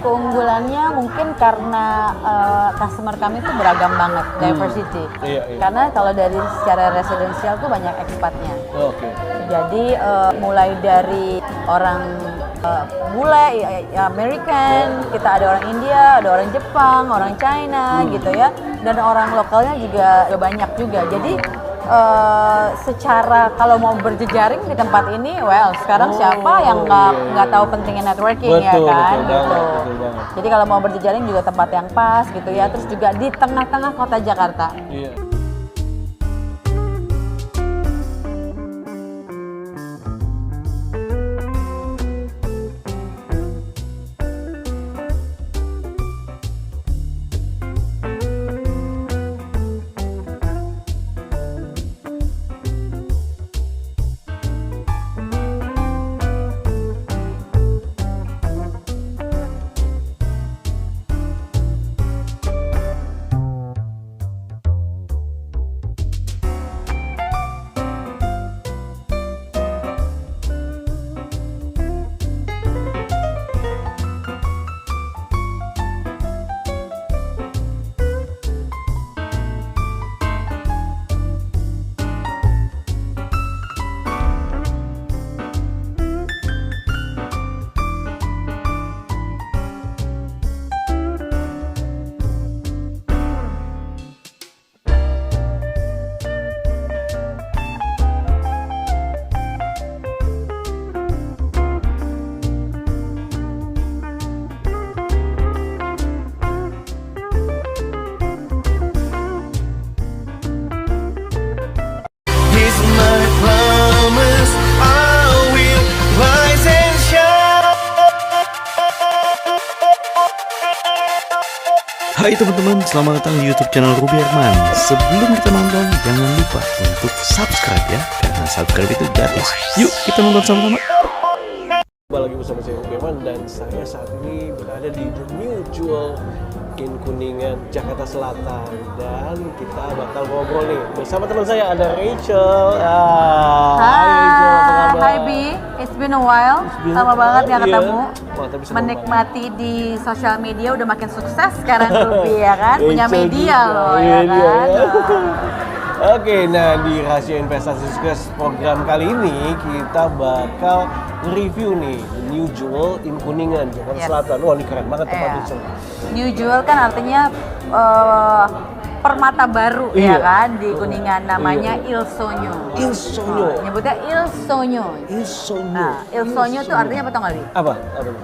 keunggulannya mungkin karena customer kami itu beragam banget, diversity. Iya. Karena kalau dari secara residensial tuh banyak ekspatnya. Oke. Jadi mulai dari orang bule, American, kita ada orang India, ada orang Jepang, orang China gitu ya, dan orang lokalnya juga banyak juga. Jadi secara kalau mau berjejaring di tempat ini, sekarang siapa yang nggak tahu pentingnya networking, ya kan? Betul Gitu. banget. Jadi kalau mau berjejaring juga tempat yang pas gitu ya. Terus juga di tengah-tengah kota Jakarta. Iya. Hai teman-teman, selamat datang di YouTube channel Ruby Herman. Sebelum kita nonton, jangan lupa untuk subscribe ya, karena subscribe itu gratis. Yuk kita nonton sama-sama. Kembali lagi bersama saya Ruby Herman dan saya saat ini berada di The New Jewel in Kuningan, Jakarta Selatan, dan kita bakal ngobrol nih bersama teman saya ada Rachel. Hai Rachel, apa kabar? Hai Bi, it's been a while, lama banget nggak ketemu. Wah, tapi senang Menikmati di sosial media udah makin sukses sekarang Ruby ya kan, punya Rachel media juga. loh Iya, ya dia, kan. ya. Oke, nah di Rahasia Investasi Sukses program kali ini kita bakal review nih The New Jewel in Kuningan, Jakarta Yes. Selatan. Wah, ini keren banget tempatnya. Iya. New Jewel kan artinya permata baru Iya. ya kan di Kuningan, namanya Iya. Il Sogno. Il Sogno. Nyebutnya Il Sogno. Il Sogno. Nah, Il Sogno itu artinya apa tau nggak Bi? Apa?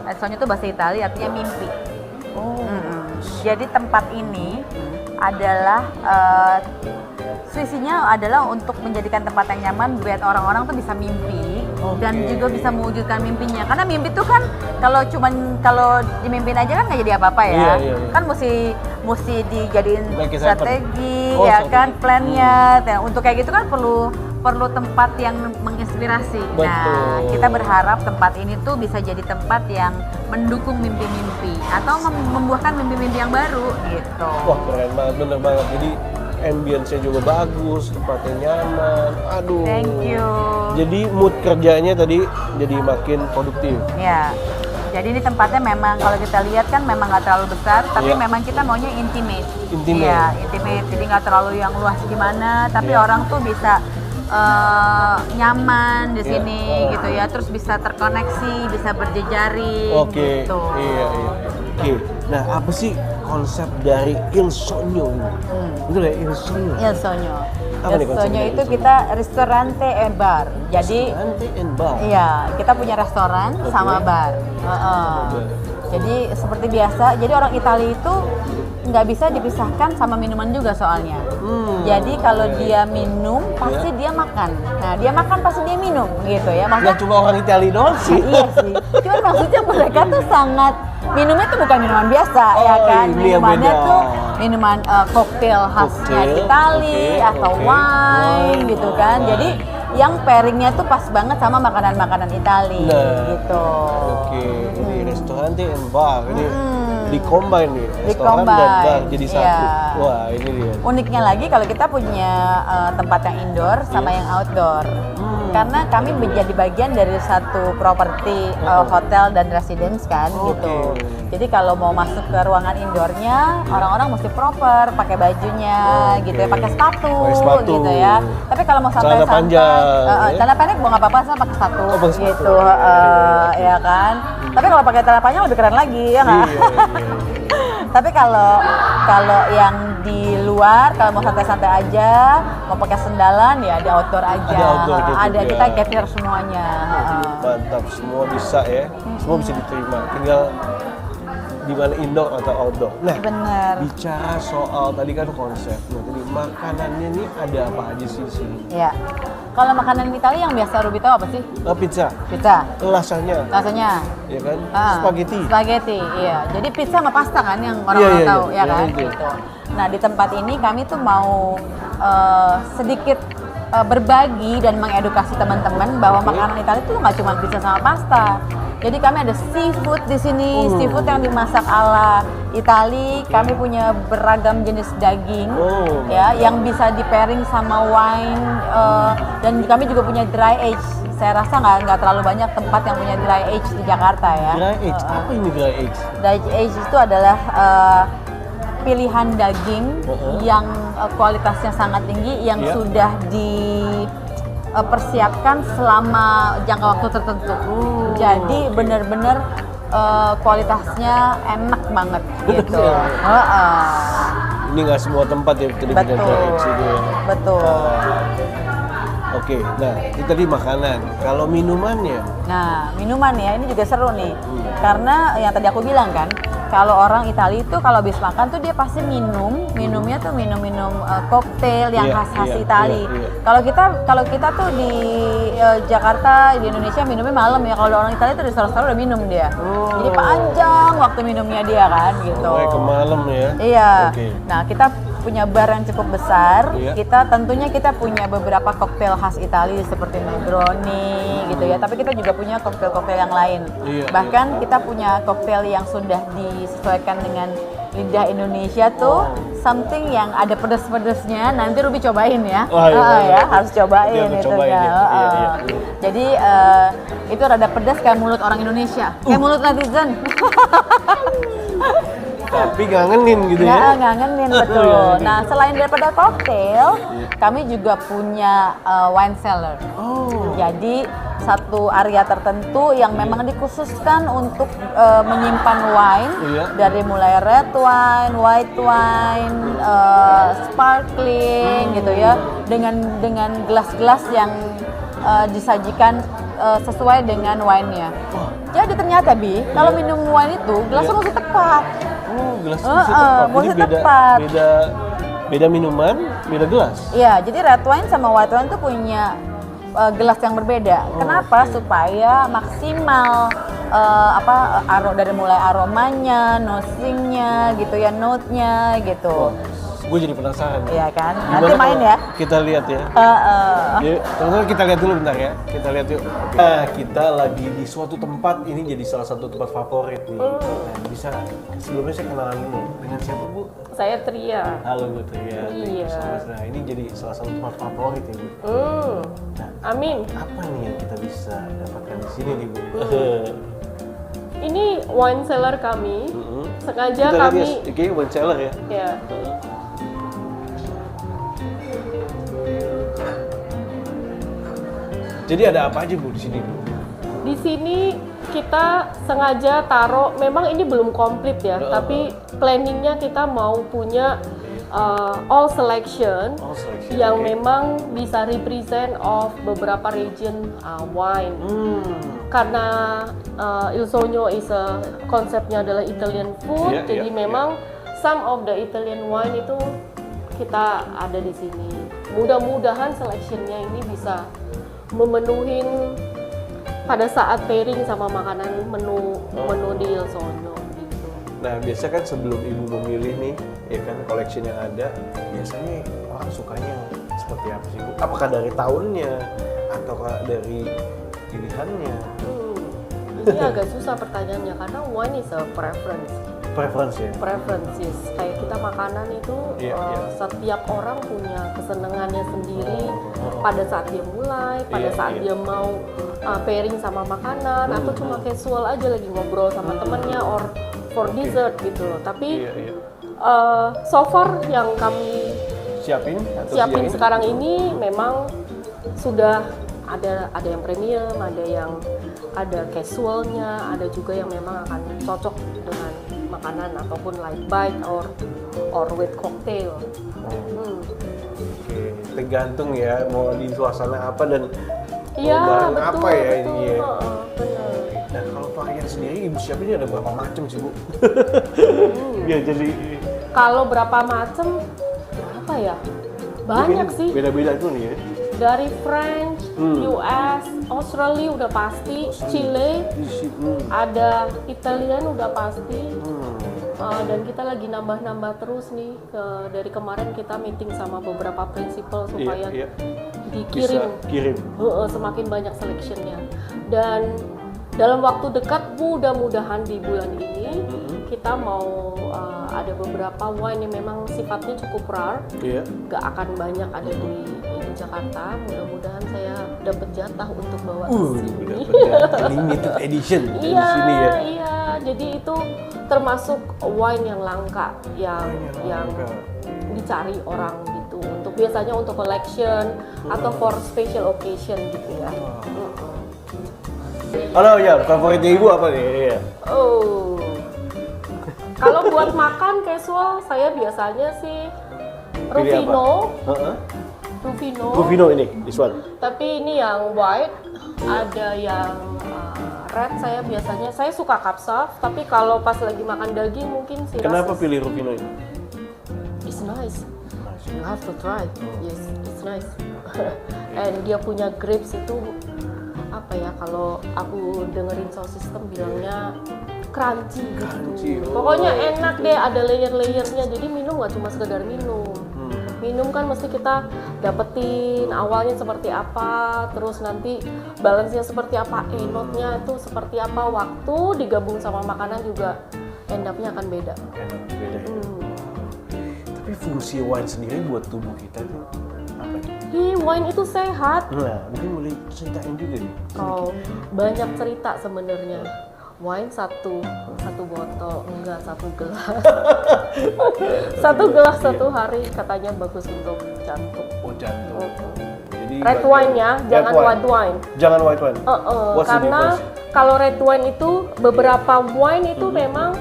Il Sogno itu bahasa Italia artinya mimpi. Oh. Jadi tempat ini adalah visinya adalah untuk menjadikan tempat yang nyaman buat orang-orang tuh bisa mimpi dan juga bisa mewujudkan mimpinya. Karena mimpi tuh kan kalau dimimpin aja kan nggak jadi apa-apa ya. Iya. Kan mesti dijadiin Make it strategi happen. ya Strategi. kan, plannya. Dan untuk kayak gitu kan perlu tempat yang menginspirasi. Nah, Betul. kita berharap tempat ini tuh bisa jadi tempat yang mendukung mimpi-mimpi atau membuahkan mimpi-mimpi yang baru gitu. Wah, keren banget, bener banget. Jadi ambience-nya juga bagus, tempatnya nyaman. Aduh. Thank you. Jadi mood kerjanya tadi jadi makin produktif. Ya. Jadi ini tempatnya memang kalau kita lihat kan memang nggak terlalu besar, tapi Iya. memang kita maunya intimate. Intimate. Iya, intimate. Jadi nggak terlalu yang luas gimana, tapi Iya. orang tuh bisa nyaman di Iya. sini gitu ya, terus bisa terkoneksi, bisa berjejaring Oke. gitu. Iya. Oke. Nah, apa sih konsep dari Il Sogno ini? Itu ya Il Sogno. Il Sogno. Apa nih Il konsepnya Sogno Il itu Sogno? kita ristorante and bar. Jadi Restaurante and bar. iya, kita punya restoran Oke. sama bar. Bar. Jadi seperti biasa, jadi orang Italia itu nggak bisa dipisahkan sama minuman juga soalnya. Jadi kalau dia minum, pasti dia makan. Nah, dia makan pasti dia minum gitu ya. Nggak Maksudnya cuma orang Italia doang sih. iya sih. Cuman maksudnya mereka tuh sangat minumnya tuh bukan minuman biasa Oh, ya kan. ini yang Minumannya beda. tuh minuman koktail khasnya Koktail, Itali oke, atau oke. wine gitu kan. Wine. Jadi yang pairingnya tuh pas banget sama makanan-makanan Itali Nah, gitu. Oke, ini Restaurante and bar. Ini Di-combine nih, restoran dan bar jadi satu. Iya. Wah, ini dia. Uniknya lagi kalau kita punya tempat yang indoor sama yang outdoor. Karena kami menjadi bagian dari satu properti hotel dan residence kan gitu. Jadi kalau mau masuk ke ruangan indoornya, orang-orang mesti proper, pakai bajunya gitu ya, pakai sepatu gitu ya. Tapi kalau mau Celana santai-santai, panjang, celana pendek mau nggak apa-apa, sama pakai sepatu pakai sepatu. gitu, ya kan. Tapi kalau pakai celana panjang lebih keren lagi ya nggak? Iya. Tapi kalau yang di luar, kalau mau santai-santai aja, mau pakai sendalan ya di outdoor aja. Ada outdoor Ada juga. kita capture semuanya. Mantap, semua bisa ya. Semua bisa diterima. Tinggal di mana indoor atau outdoor. Nah, Bener. bicara soal tadi kan konsep. Nah, tadi makanannya nih ada apa aja sih di sini? Ya. Kalau makanan Italia yang biasa Ruby tahu apa sih? Pizza, Pizza. lasagna, Rasanya ya kan? Ah, Spaghetti. Spaghetti, iya. Jadi pizza sama pasta kan yang Iya, orang-orang iya, tahu, iya. ya kan? Iya, iya. Gitu. Nah, di tempat ini kami tuh mau sedikit berbagi dan mengedukasi teman-teman bahwa makanan Italia itu nggak cuma pizza sama pasta. Jadi kami ada seafood di sini, seafood yang dimasak ala Itali. Kami punya beragam jenis daging, ya, yang bisa di pairing sama wine. Dan kami juga punya dry age. Saya rasa nggak terlalu banyak tempat yang punya dry age di Jakarta ya. Dry age, apa ini dry age? Dry age itu adalah pilihan daging yang kualitasnya sangat tinggi, yang sudah dipersiapkan selama jangka waktu tertentu. Jadi benar-benar kualitasnya enak banget gitu. Ini nggak semua tempat ya kita bikin dry age itu ya. Betul. Oke, nah itu tadi makanan. Kalau minumannya? Nah, minuman ya ini juga seru nih. Karena yang tadi aku bilang kan, kalau orang Italia itu kalau habis makan tuh dia pasti minumnya tuh minum koktail yang khas Italia. Kalau kita tuh di Jakarta, di Indonesia minumnya malam ya. Kalau orang Italia tuh di sore-sore udah minum dia. Jadi panjang waktu minumnya dia kan gitu. Ke malam ya. Iya. Nah, kita punya bar yang cukup besar. Kita punya beberapa koktail khas Italia seperti Negroni gitu ya. Tapi kita juga punya koktail-koktail yang lain. Bahkan kita punya koktail yang sudah disesuaikan dengan lidah Indonesia tuh, something yang ada pedes-pedesnya. Nanti Ruby cobain ya. Ya, harus cobain itu ya. Jadi itu rada pedas kayak mulut orang Indonesia, kayak mulut netizen. Tapi ngangenin gitu ya? Ngangenin, betul. Nah, selain daripada koktail, kami juga punya wine cellar. Jadi satu area tertentu yang memang dikhususkan untuk menyimpan wine, dari mulai red wine, white wine, sparkling gitu ya, dengan gelas-gelas yang disajikan sesuai dengan wine-nya. Jadi ternyata kalau minum wine itu gelasnya mesti tepat. Gelas mesti tepat. Jadi beda minuman, beda gelas. Iya, jadi red wine sama white wine tuh punya gelas yang berbeda. Kenapa? Supaya maksimal dari mulai aromanya, nosingnya gitu ya, note-nya gitu. Gue jadi penasaran. Iya kan? Gimana Nanti main ya. Kita lihat ya. Teman-teman kita lihat dulu bentar ya. Kita lihat yuk. Nah, kita lagi di suatu tempat, ini jadi salah satu tempat favorit nih. Nah, bisa sebelumnya saya kenalan dulu. Dengan siapa, Bu? Saya Tria. Halo, Bu Tria. Iya. Nah, ini jadi salah satu tempat favorit ya, Bu. Nah, Amin. apa nih yang kita bisa dapatkan di sini nih, Bu? Ini wine cellar kami. Sengaja kita kami. Ini wine cellar ya. Ya. Jadi ada apa aja, Bu, di sini, Bu? Di sini kita sengaja taruh, memang ini belum komplit ya, tapi planningnya kita mau punya all selection yang memang bisa represent of beberapa region wine. Karena Il Sogno konsepnya adalah Italian food, jadi memang some of the Italian wine itu kita ada di sini. Mudah-mudahan selectionnya ini bisa memenuhi pada saat pairing sama makanan menu di Il Sogno gitu. Nah, biasa kan sebelum ibu memilih nih, ya kan collection yang ada, biasanya orang sukanya seperti apa sih, Bu? Apakah dari tahunnya ataukah dari pilihannya? Ini agak susah pertanyaannya karena wine is a preference. preferences. Kayak kita makanan itu setiap orang punya kesenangannya sendiri pada saat dia mulai, pada saat dia mau pairing sama makanan atau cuma casual aja lagi ngobrol sama temennya or for dessert gitu loh. Tapi so far yang kami siapin sekarang ini memang sudah ada yang premium, ada casualnya, ada juga yang memang akan cocok dengan makanan ataupun light bite or with cocktail. Oke, tergantung ya mau di suasana apa dan iya, betul, apa ya betul. ini ya. Benar. Dan kalau varian sendiri ibu siapinnya ada berapa macam sih Bu? Ya jadi Kalau berapa macam? Apa ya? Banyak sih. Beda-beda itu nih ya. Dari French, US, Australia udah pasti, Chile, ada Italian udah pasti. Dan kita lagi nambah-nambah terus nih. Dari kemarin kita meeting sama beberapa prinsipal supaya kirim semakin banyak selectionnya. Dan dalam waktu dekat mudah-mudahan di bulan ini kita mau ada beberapa wine yang memang sifatnya cukup rare, gak akan banyak ada di Jakarta. Mudah-mudahan saya dapat jatah untuk bawa ke sini. Limited edition di Iya, sini ya. iya. Jadi itu termasuk wine yang langka, yang dicari orang gitu. Untuk biasanya untuk collection atau for special occasion gitu ya. Halo ya, favoritnya ibu apa nih? Oh, kalau buat makan casual saya biasanya sih Rufino ini, this one. Tapi ini yang white, ada yang red. Saya suka kapsaf, tapi kalau pas lagi makan daging mungkin sih. Kenapa pilih Rufino ini? It's nice. You have to try. Yes, it's nice. And dia punya grapes itu apa ya, kalau aku dengerin sound system bilangnya crunchy gitu. Pokoknya enak deh, ada layer-layernya. Jadi minum nggak cuma sekedar minum. Minum kan mesti kita dapetin awalnya seperti apa, terus nanti balance-nya seperti apa, note-nya itu seperti apa, waktu digabung sama makanan juga end up-nya akan beda. Tapi fungsi wine sendiri buat tubuh kita itu apa ya? Wine itu sehat. Nah, mungkin boleh ceritain juga nih. Oh, banyak cerita sebenarnya. Wine satu botol, enggak, satu gelas. Satu gelas satu hari katanya bagus untuk jantung. Oh, jantung. Jadi Red wine ya, jangan white wine. Jangan white wine. Karena kalau red wine itu beberapa wine itu memang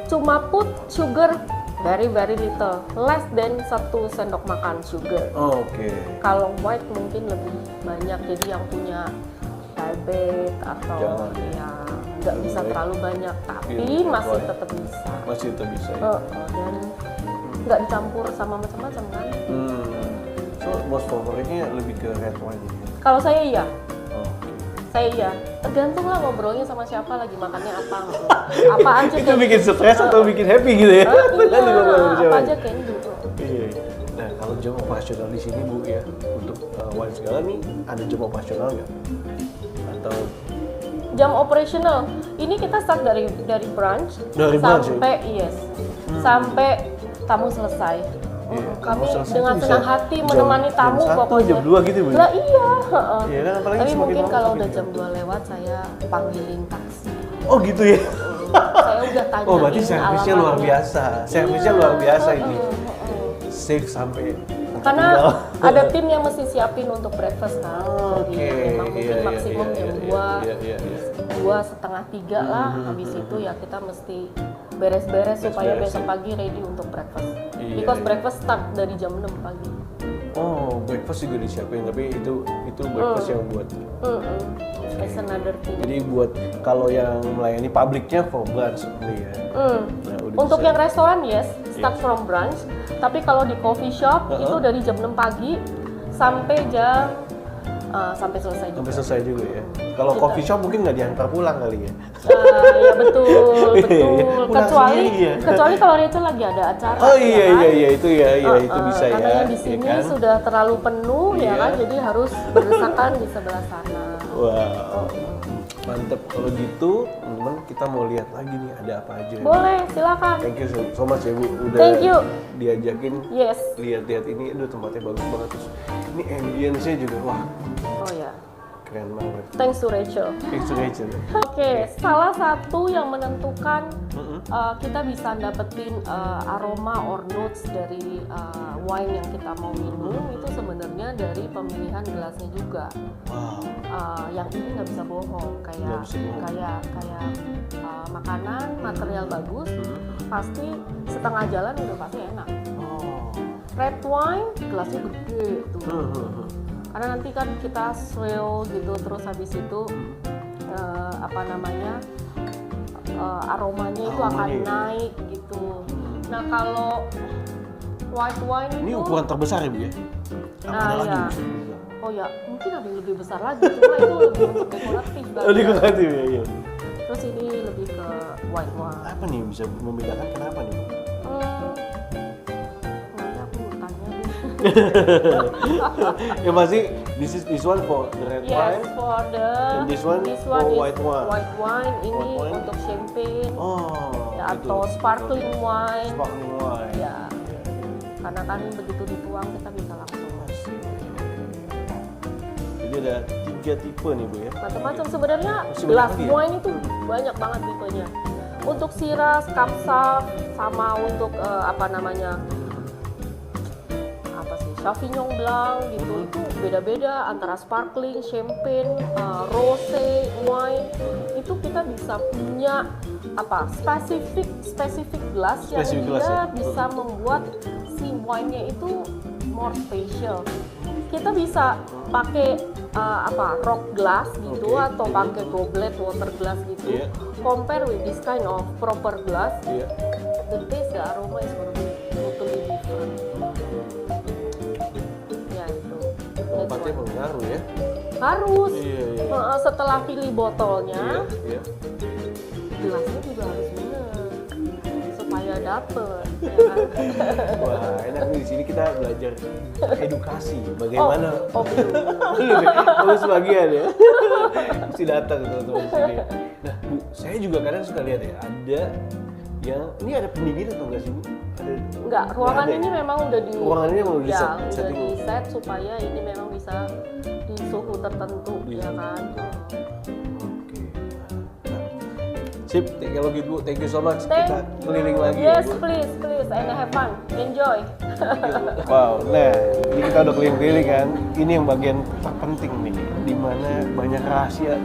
cuma put sugar very little, less than 1 sendok makan sugar. Oke. Kalau white mungkin lebih banyak, jadi yang punya diabetes atau ya nggak bisa terlalu banyak, tapi masih tetap bisa. Masih tetap bisa ya. Dan nggak dicampur sama macam-macam kan. So most favoritnya lebih ke red wine ya. Kalau saya iya. Oke. Tergantung lah ngobrolnya sama siapa, lagi makannya apa. Apa aja Itu bikin stres atau bikin happy gitu ya? Iya, apa aja kayak gitu. Iya. Nah, kalau jam operasional di sini Bu ya, untuk wine segala nih ada jam operasional nggak? Atau jam operasional ini kita start dari brunch sampai sampai tamu selesai. Kami dengan senang hati menemani tamu pokoknya. Jam 2 gitu Bu. Lah iya, Iya kan, apalagi tapi semakin mungkin malam kalau semakin udah jam 2 lewat saya panggilin taksi. Oh gitu ya. Saya udah tanya. Oh berarti servisnya luar biasa. Servisnya luar biasa ini. Safe sampai karena ada tim yang mesti siapin untuk breakfast kan. Oke. Jadi memang mungkin maksimum jam 2, 2:30 lah. Habis itu ya kita mesti beres-beres supaya besok pagi ready untuk breakfast. Because breakfast start dari jam 6 pagi. Oh, breakfast juga disiapin, tapi itu breakfast yang buat. It's another thing. Jadi buat kalau yang melayani publiknya for brunch only ya. Nah, untuk yang restoran start from brunch. Tapi kalau di coffee shop itu dari jam 6 pagi sampai sampai selesai juga. Sampai selesai juga ya. Kalau coffee shop mungkin nggak diantar pulang kali ya. Ya betul. Pulang Kecuali kalau itu lagi ada acara. Oh iya itu bisa ya. Karena yang di sini sudah terlalu penuh ya kan, jadi harus berdesakan di sebelah sana. Wow. Mantep. Kalau gitu, teman-teman kita mau lihat lagi nih ada apa aja. Boleh, silakan. Thank you so much ya Bu, udah Thank you. diajakin Yes. lihat-lihat ini. Aduh, tempatnya bagus banget. Terus ini ambience-nya juga wah Oh ya. keren banget. Thanks to Rachel. Thanks to Rachel. Oke, salah satu yang menentukan kita bisa dapetin aroma or notes dari wine yang kita mau minum itu sebenarnya dari pemilihan gelasnya juga. Wow. Yang ini nggak bisa bohong, kayak makanan material bagus, pasti setengah jalan udah pasti enak. Oh. Red wine gelasnya gede tuh. Karena nanti kan kita swill gitu, terus habis itu aromanya itu akan naik gitu. Nah kalau white wine Ini itu ukuran terbesar ya Bu ya? Ada lagi ya. bisa dibilang. Oh ya, mungkin ada yang lebih besar lagi, cuma itu lebih untuk dekoratif Oh, banget. dekoratif ya, iya. Terus ini lebih ke white wine. Apa nih bisa membedakan kenapa nih Bu? Nanti aku mau tanya deh. Ya pasti this one for the red Yes, wine. for the And this one for is white wine. White wine ini White wine. untuk champagne Oh. ya, gitu. atau sparkling wine. Sparkling wine. Ya. Karena kan begitu dituang kita bisa langsung. Jadi ada 3 tipe nih Bu ya. Macam-macam sebenarnya Masih banyak glass lagi ya? wine itu banyak banget tipenya. Untuk Shiraz, Kapsaf, sama untuk Sauvignon Blanc gitu, itu beda-beda antara sparkling, champagne, rosé, wine. Itu kita bisa punya spesifik gelas yang Spesifik dia gelas ya? bisa membuat si wine-nya itu more special. Kita bisa pakai rock glass gitu, Oke. atau pakai goblet water glass gitu. Iya. Compare with this kind of proper glass, Iya. the taste, the aroma is gonna be totally different. Ya itu. That's Tempatnya why. pengaruh ya. Harus. Iya, iya. Setelah pilih botolnya, Iya. gelasnya juga harus benar supaya dapet. Ya kan? Wah, enak nih di sini kita belajar edukasi bagaimana. Oh, Kamu sebagian ya. Mesti datang teman-teman di sini. Nah, Bu, saya juga kadang suka lihat ya, ada yang ini ada pendingin atau enggak sih Bu? Ada. Enggak, ruangan Nggak ada ini ya? memang udah di Ruangan ini memang udah di ya, set- udah setting. di set supaya ini memang bisa di suhu tertentu, Iya. ya kan. Oke. Nah, sip, kalau gitu Bu, thank you so much. Kita keliling lagi Yes, ya Bu. please, and have fun, enjoy. Wow, nah ini kita udah keliling-keliling kan. Ini yang bagian terpenting nih, di mana banyak rahasia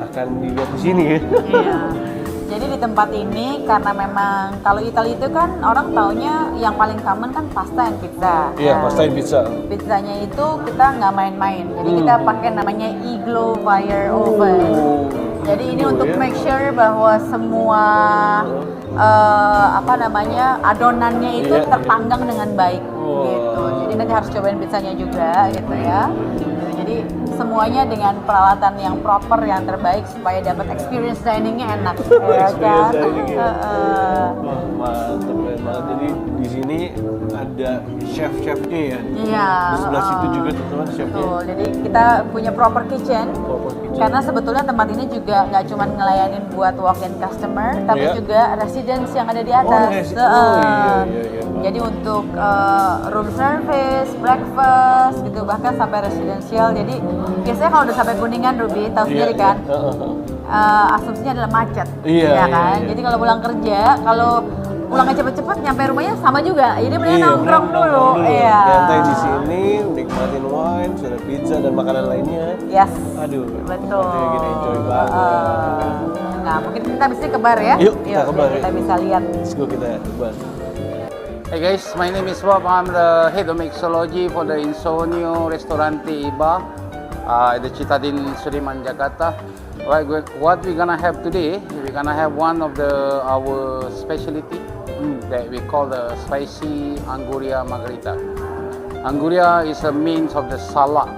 akan dilihat di sini ya. Iya. Jadi di tempat ini karena memang kalau Italia itu kan orang taunya yang paling common kan pasta and pizza. Iya, Nah, pasta and pizza. Pizzanya itu kita nggak main-main. Jadi kita pakai namanya Iglo Fire Oven. Jadi ini Oh, untuk ya. make sure bahwa semua adonannya itu Iya, terpanggang dengan baik Wow. gitu. Jadi nanti harus cobain pizzanya juga gitu ya. Jadi semuanya dengan peralatan yang proper yang terbaik supaya dapat experience diningnya enak, ya kan? Experience dining, ya. Heeh. Mantep, keren banget. Jadi di sini ada chef-chefnya ya. Iya. Di sebelah situ juga teman-teman chefnya. Betul. Jadi kita punya proper kitchen. Proper kitchen. Karena sebetulnya tempat ini juga nggak cuma ngelayanin buat walk-in customer, tapi Iya. juga residence yang ada di atas. Iya. Jadi untuk room service, breakfast, gitu bahkan sampai residential. Jadi biasanya kalau udah sampai Kuningan, Ruby tahu sendiri kan, asumsinya adalah macet, Iya, ya iya, kan. iya. Jadi kalau pulang kerja, kalau pulangnya cepet-cepet, nyampe rumahnya sama juga. Jadi mendingan Iya, nongkrong bener, dulu. Iya. Nyantai di sini, nikmatin wine, sudah pizza dan makanan lainnya. Yes. Aduh, Betul. tempatnya gini enjoy banget. Nah, mungkin kita bisa ke bar ya. Yuk, kita ke bar, biar kita yuk. bisa lihat. Let's go kita coba. Hey guys, my name is Bob. I'm the head of mixology for the Insomnio Ristorante Bar at the Citadin Sudirman, Jakarta. Right, what we're gonna have today, we're gonna have one of our specialty that we call the spicy Anguria Margarita. Anguria is a means of the salad,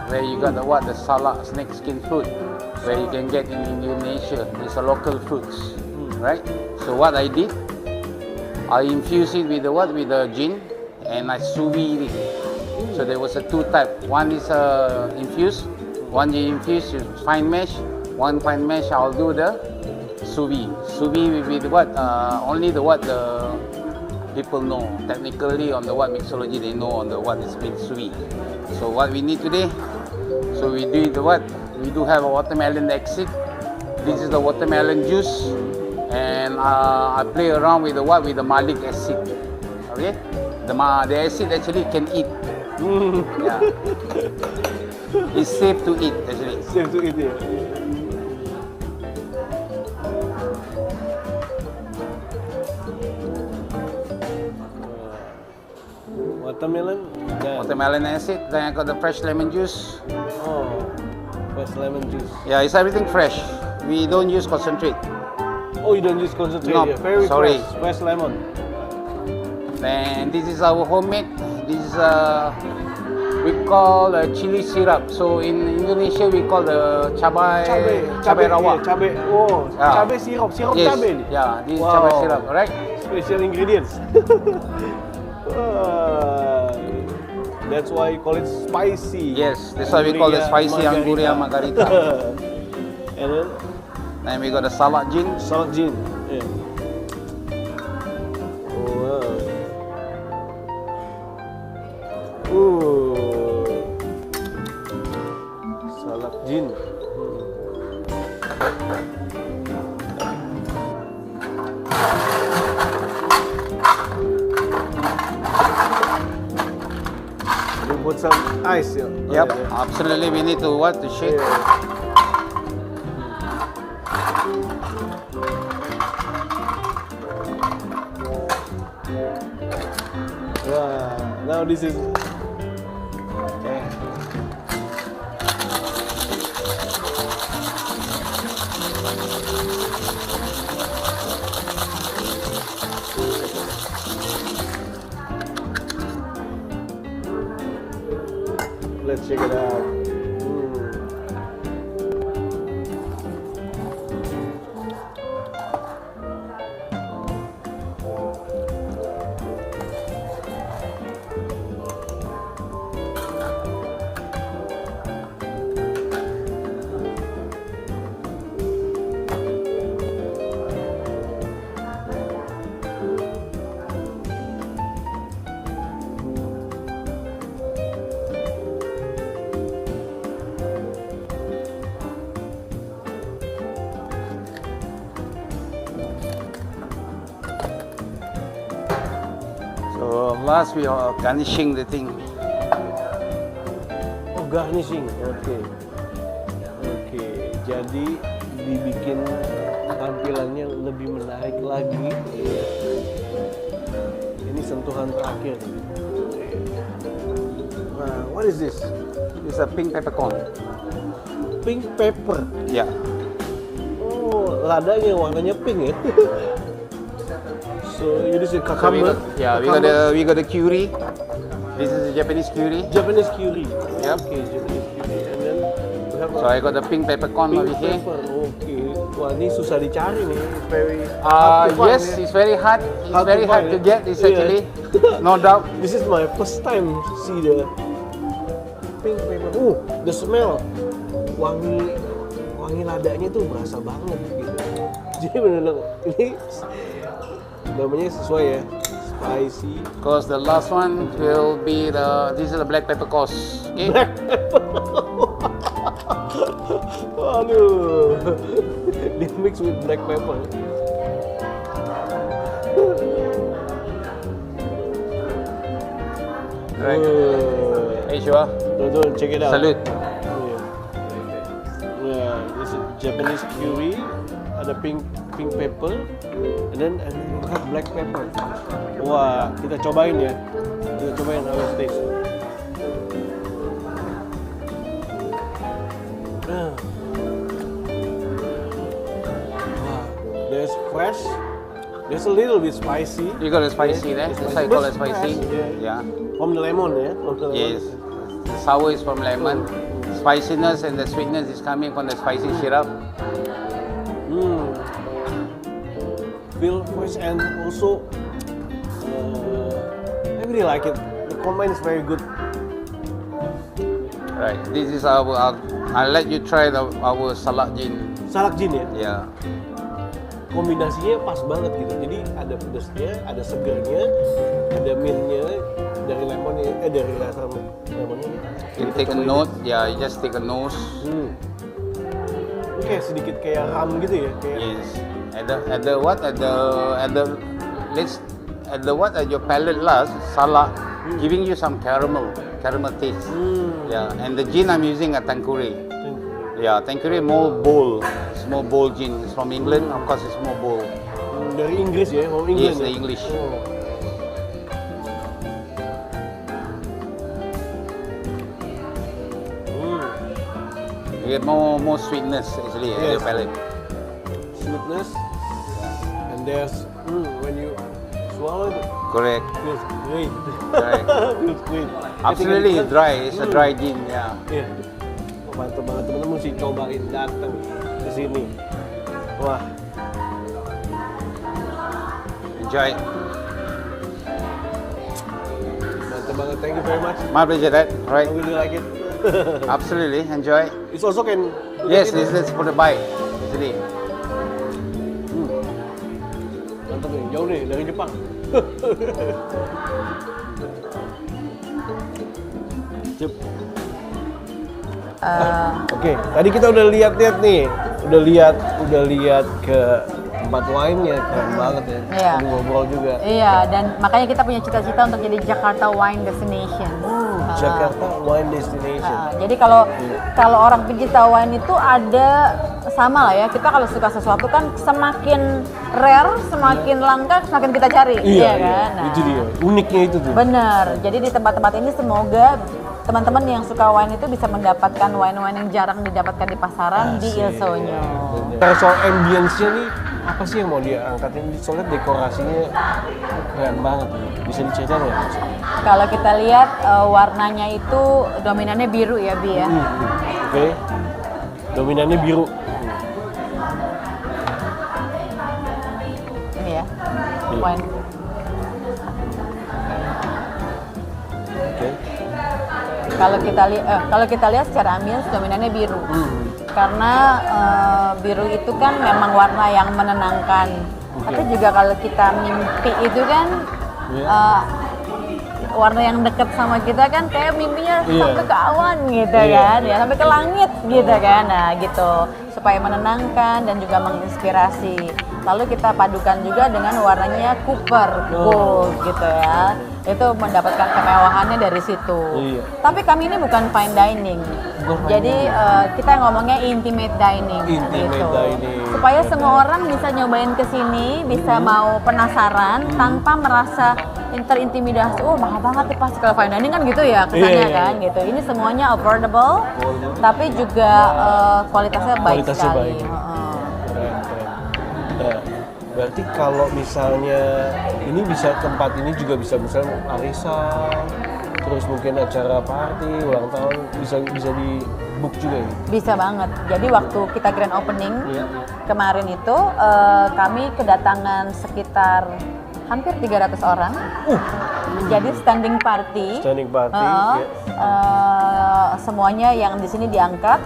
where you got the salad snake skin fruit, where you can get in Indonesia. It's a local fruits, right? So what I did, I infuse it with the gin, and I sous vide it. So there was a two type. One is infused. One you infuse, you fine mash. one fine mash, I'll do the sous vide. Sous vide will be the what? Only the what the people know. Technically on the what mixology they know on the what is mean sous vide. So what we need today, so we do the what? We do have a watermelon exit. This is the watermelon juice, and I play around with the what? With the malic acid. Okay, the acid actually can eat. Yeah, it's safe to eat actually. Safe to eat ya. Watermelon dan Watermelon acid. Then I got the fresh lemon juice. oh, fresh lemon juice. Yeah, it's everything fresh. We don't use concentrate. Oh, you don't use concentrate No, ya? Very sorry. fresh lemon. Then this is our homemade. This is we call chili syrup. So in Indonesia we call the cabai rawak. Cabai, oh, Yeah. cabai sirup Yes, cabai ni. yeah, this is Wow. cabai syrup, right? Special ingredients. Wah, that's why you call it spicy. Yes, that's why we call it spicy Angguria Margarita. And Then we got the salad gin. salad gin. Yeah. Wow. Salad gin. You put some ice here. Yep, absolutely. We need to what? To shake. Wow. Now this is Okay. let's check it out. So last we are garnishing the thing. Oh, garnishing. Oke. Oke, jadi dibikin tampilannya lebih menarik lagi. Ini sentuhan terakhir. Nah, what is this? It's a pink peppercorn. Pink pepper. Yeah. Oh, ladanya warnanya pink ya. So it is a So we cucumber. got, we got the curry. This is the Japanese curry. Japanese curry. Yep. Okay, Japanese curry. And then we have So I got the pink peppercorn pink over here. pepper. Okay. Wah, ini susah dicari nih. It's very hard to find, Yes, ya. it's very hard. It's Hard to very hard find, to ya? get. This Yeah. actually, no doubt. This is my first time see the pink pepper. The smell. Wangi ladanya tuh berasa banget gitu. Jadi benar-benar ini namanya sesuai ya. Spicy. Because the last one will be this is the black pepper course. Okay. Black pepper. Aduh. Di mix with black pepper. Right. Hey, sure. Tuh, check it out. Salute. Yeah, this is Japanese curry, ada pink pepper, and then we have black pepper. Wah, kita cobain ya. Kita cobain how it tastes. Wow, there's fresh. There's a little bit spicy. You got the spicy there. That's why I call it But spicy. fresh, Yeah. From the lemon, yeah. From the lemon. Yes. The sour is from lemon. Spiciness and the sweetness is coming from the spicy syrup. Feel fresh and also I really like it. The combine is very good. Right. This is our. I'll let you try our salad gin. salak jin ya. Ya. Kombinasinya pas banget gitu. Jadi ada pedasnya, ada segernya, ada mintnya dari lemonnya, dari rasa lemonnya. You take a note, yeah, you just take a nose. Kayak sedikit kayak ram gitu ya. Kayak Yes. At the what? At your palate last, salad, giving you some caramel taste. Yeah, and the gin I'm using a Tanqueray. Yeah, Tanqueray more bold, small bold gin. It's from England, of course it's more bold. dari Inggris ya, home England. Yes, ya? the English. Oh. You get more sweetness actually at your Yes. palate. Sweetness, and there's when you swallow it, Correct. feels great. Correct. Feels great. Absolutely dry. It's a dry gin. Yeah. Iya. Oh, mantap banget, teman-teman mesti cobain, datang ke sini. Wah, Enjoy. mantap banget. Thank you very much. My pleasure, Dad. I Right. really like it. Absolutely. Enjoy. It's also can. Yes, this is for the bite. Actually. Mantap nih, jauh nih dari Jepang. Cep. Oke, tadi kita udah lihat-lihat nih, udah lihat ke tempat wine-nya, keren banget ya. Iya. Tadi ngobrol juga. Iya, dan makanya kita punya cita-cita untuk jadi Jakarta Wine Destination. Jakarta Wine Destination. Jadi kalau orang pencinta wine itu ada sama lah ya. Kita kalau suka sesuatu kan semakin rare, semakin langka, semakin kita cari. Iya, kan? Nah, itu dia. Uniknya itu tuh. bener. Jadi di tempat-tempat ini semoga teman-teman yang suka wine itu bisa mendapatkan wine-wine yang jarang didapatkan di pasaran di Il Sogno. Kalau soal ambience-nya nih, apa sih yang mau dia angkatin? Soalnya dekorasinya keren banget. Bisa diceritain nggak? Kalau kita lihat warnanya itu dominannya biru ya, Bi ya. Oke. Dominannya biru. Ini ya. Iya. Wine. Oke. Kalau kita lihat secara ambience dominannya biru. Karena biru itu kan memang warna yang menenangkan. Tapi juga kalau kita mimpi itu kan warna yang dekat sama kita kan kayak mimpinya sampai ke awan gitu kan, ya sampai ke langit gitu kan. Nah, gitu. Supaya menenangkan dan juga menginspirasi. Lalu kita padukan juga dengan warnanya Cooper Gold gitu ya. Itu mendapatkan kemewahannya dari situ. Iya. Tapi kami ini bukan fine dining. Jadi kita ngomongnya intimate dining. Intimate dining. Supaya semua orang bisa nyobain ke sini, bisa mau penasaran tanpa merasa terintimidasi. Oh, mahal banget nih pasti kalau fine dining kan gitu ya kesannya kan gitu. Ini semuanya affordable, tapi juga kualitasnya baik Kualitasnya sekali. baik. Keren. Nah, berarti kalau misalnya ini bisa tempat ini juga bisa misalnya arisan, terus mungkin acara party, ulang tahun bisa di book juga ya. Bisa banget. Jadi waktu kita grand opening kemarin itu kami kedatangan sekitar hampir 300 orang. Jadi standing party. Standing party. Semuanya yang di sini diangkat.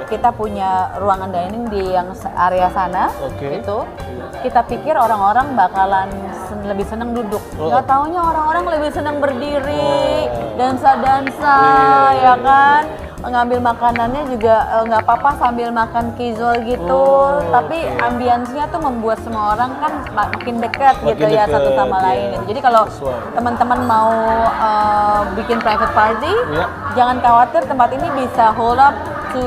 Kita punya ruangan dining di yang area sana. Oke. Itu. Kita pikir orang-orang bakalan lebih senang duduk. Nggak taunya orang-orang lebih senang berdiri, dansa-dansa, ya kan? Ngambil makanannya juga nggak apa-apa sambil makan kizol gitu. Tapi ambience-nya tuh membuat semua orang kan makin dekat gitu ya satu sama lain. Jadi kalau teman-teman mau bikin private party, jangan khawatir, tempat ini bisa hold up to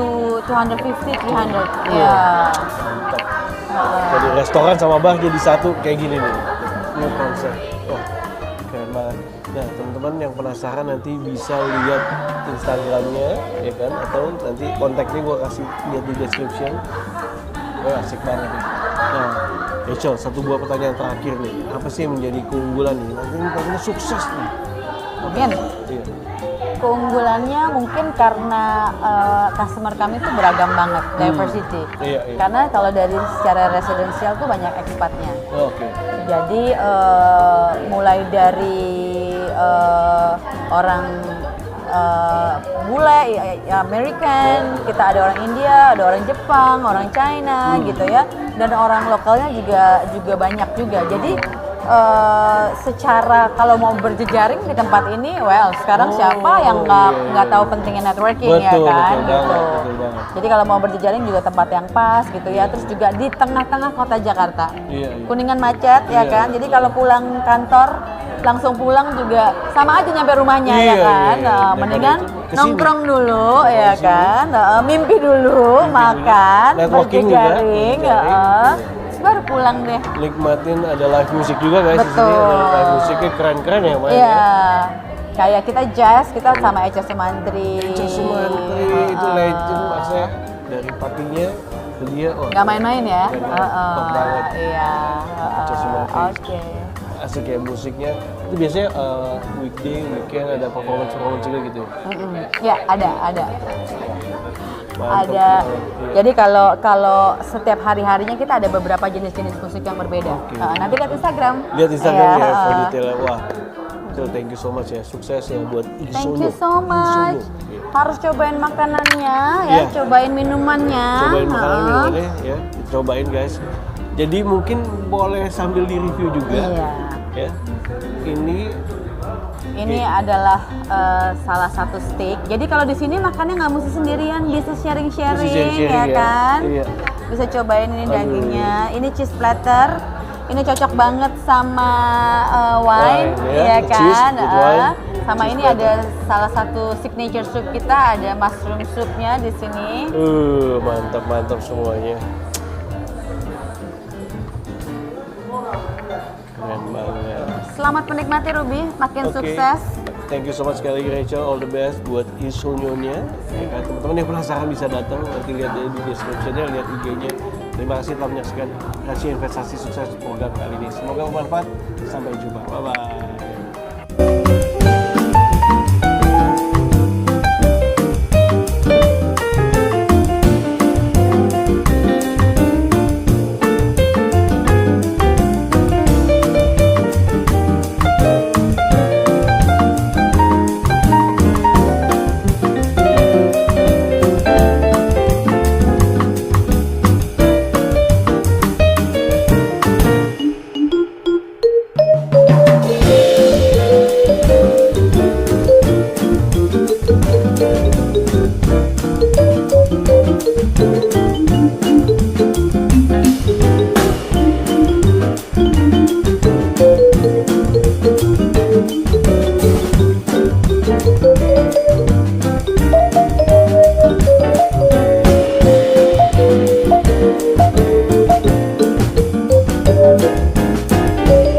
250, 300. Ya. Jadi restoran sama bar jadi satu kayak gini nih. Ini konsep. Wah, keren banget. Nah, teman-teman yang penasaran nanti bisa lihat Instagramnya, ya kan? Atau nanti kontaknya gue kasih lihat di description. Wah, asik banget nih. Nah, Rachel, satu buah pertanyaan terakhir nih. Apa sih yang menjadi keunggulan nih? Nanti sukses nih. Mungkin. Iya. Keunggulannya mungkin karena customer kami itu beragam banget, diversity. Iya. Karena kalau dari secara residensial tuh banyak ekspatnya. Oke. Jadi mulai dari orang bule, American, kita ada orang India, ada orang Jepang, orang China gitu ya, dan orang lokalnya juga banyak juga. Jadi secara kalau mau berjejaring di tempat ini, well sekarang siapa yang nggak tahu pentingnya networking ya kan? Gitu. Jadi kalau mau berjejaring juga tempat yang pas gitu ya. Terus juga di tengah-tengah kota Jakarta, Kuningan macet ya kan. Jadi kalau pulang kantor langsung pulang juga sama aja nyampe rumahnya ya kan. Mendingan nongkrong dulu ya kan, mimpi dulu, makan, berjejaring, baru pulang deh. Nikmatin ada live music juga guys. Betul. Di sini ada live musiknya keren-keren ya Maya. Iya. Kayak kita jazz, kita sama Echa Sumantri. Echa Sumantri itu legend maksudnya dari papinya ke dia. Nggak main-main ya. Top banget. Iya. Echa Sumantri. Oke. Asik ya musiknya. Itu biasanya weekday, weekend ada performance juga gitu. Ya ada. Mantap. Ada. Jadi kalau setiap hari-harinya kita ada beberapa jenis-jenis musik yang berbeda. Nanti lihat Instagram. Lihat Instagram ya, for detailnya. Wah, thank you so much ya, sukses ya buat Insonyo. Thank you so much. Harus cobain makanannya ya, cobain minumannya. Cobain minumannya ya, cobain guys. Jadi mungkin boleh sambil di review juga. Ya. Ini adalah salah satu steak. Jadi kalau di sini makannya nggak mesti sendirian, bisa sharing-sharing ya kan. Iya. Bisa cobain ini dagingnya. Ini cheese platter. Ini cocok banget sama wine ya kan. Sama ini ada salah satu signature soup kita, ada mushroom soupnya di sini. Mantap semuanya. Keren banget. Selamat menikmati Ruby, makin sukses. Thank you so much sekali lagi Rachel, all the best buat Insonyo-nya. Ya kan, teman-teman yang penasaran bisa datang, nanti lihat di description-nya, lihat IG-nya. Terima kasih telah menyaksikan Rahasia Investasi Sukses program kali ini. Semoga bermanfaat. Sampai jumpa. Bye-bye.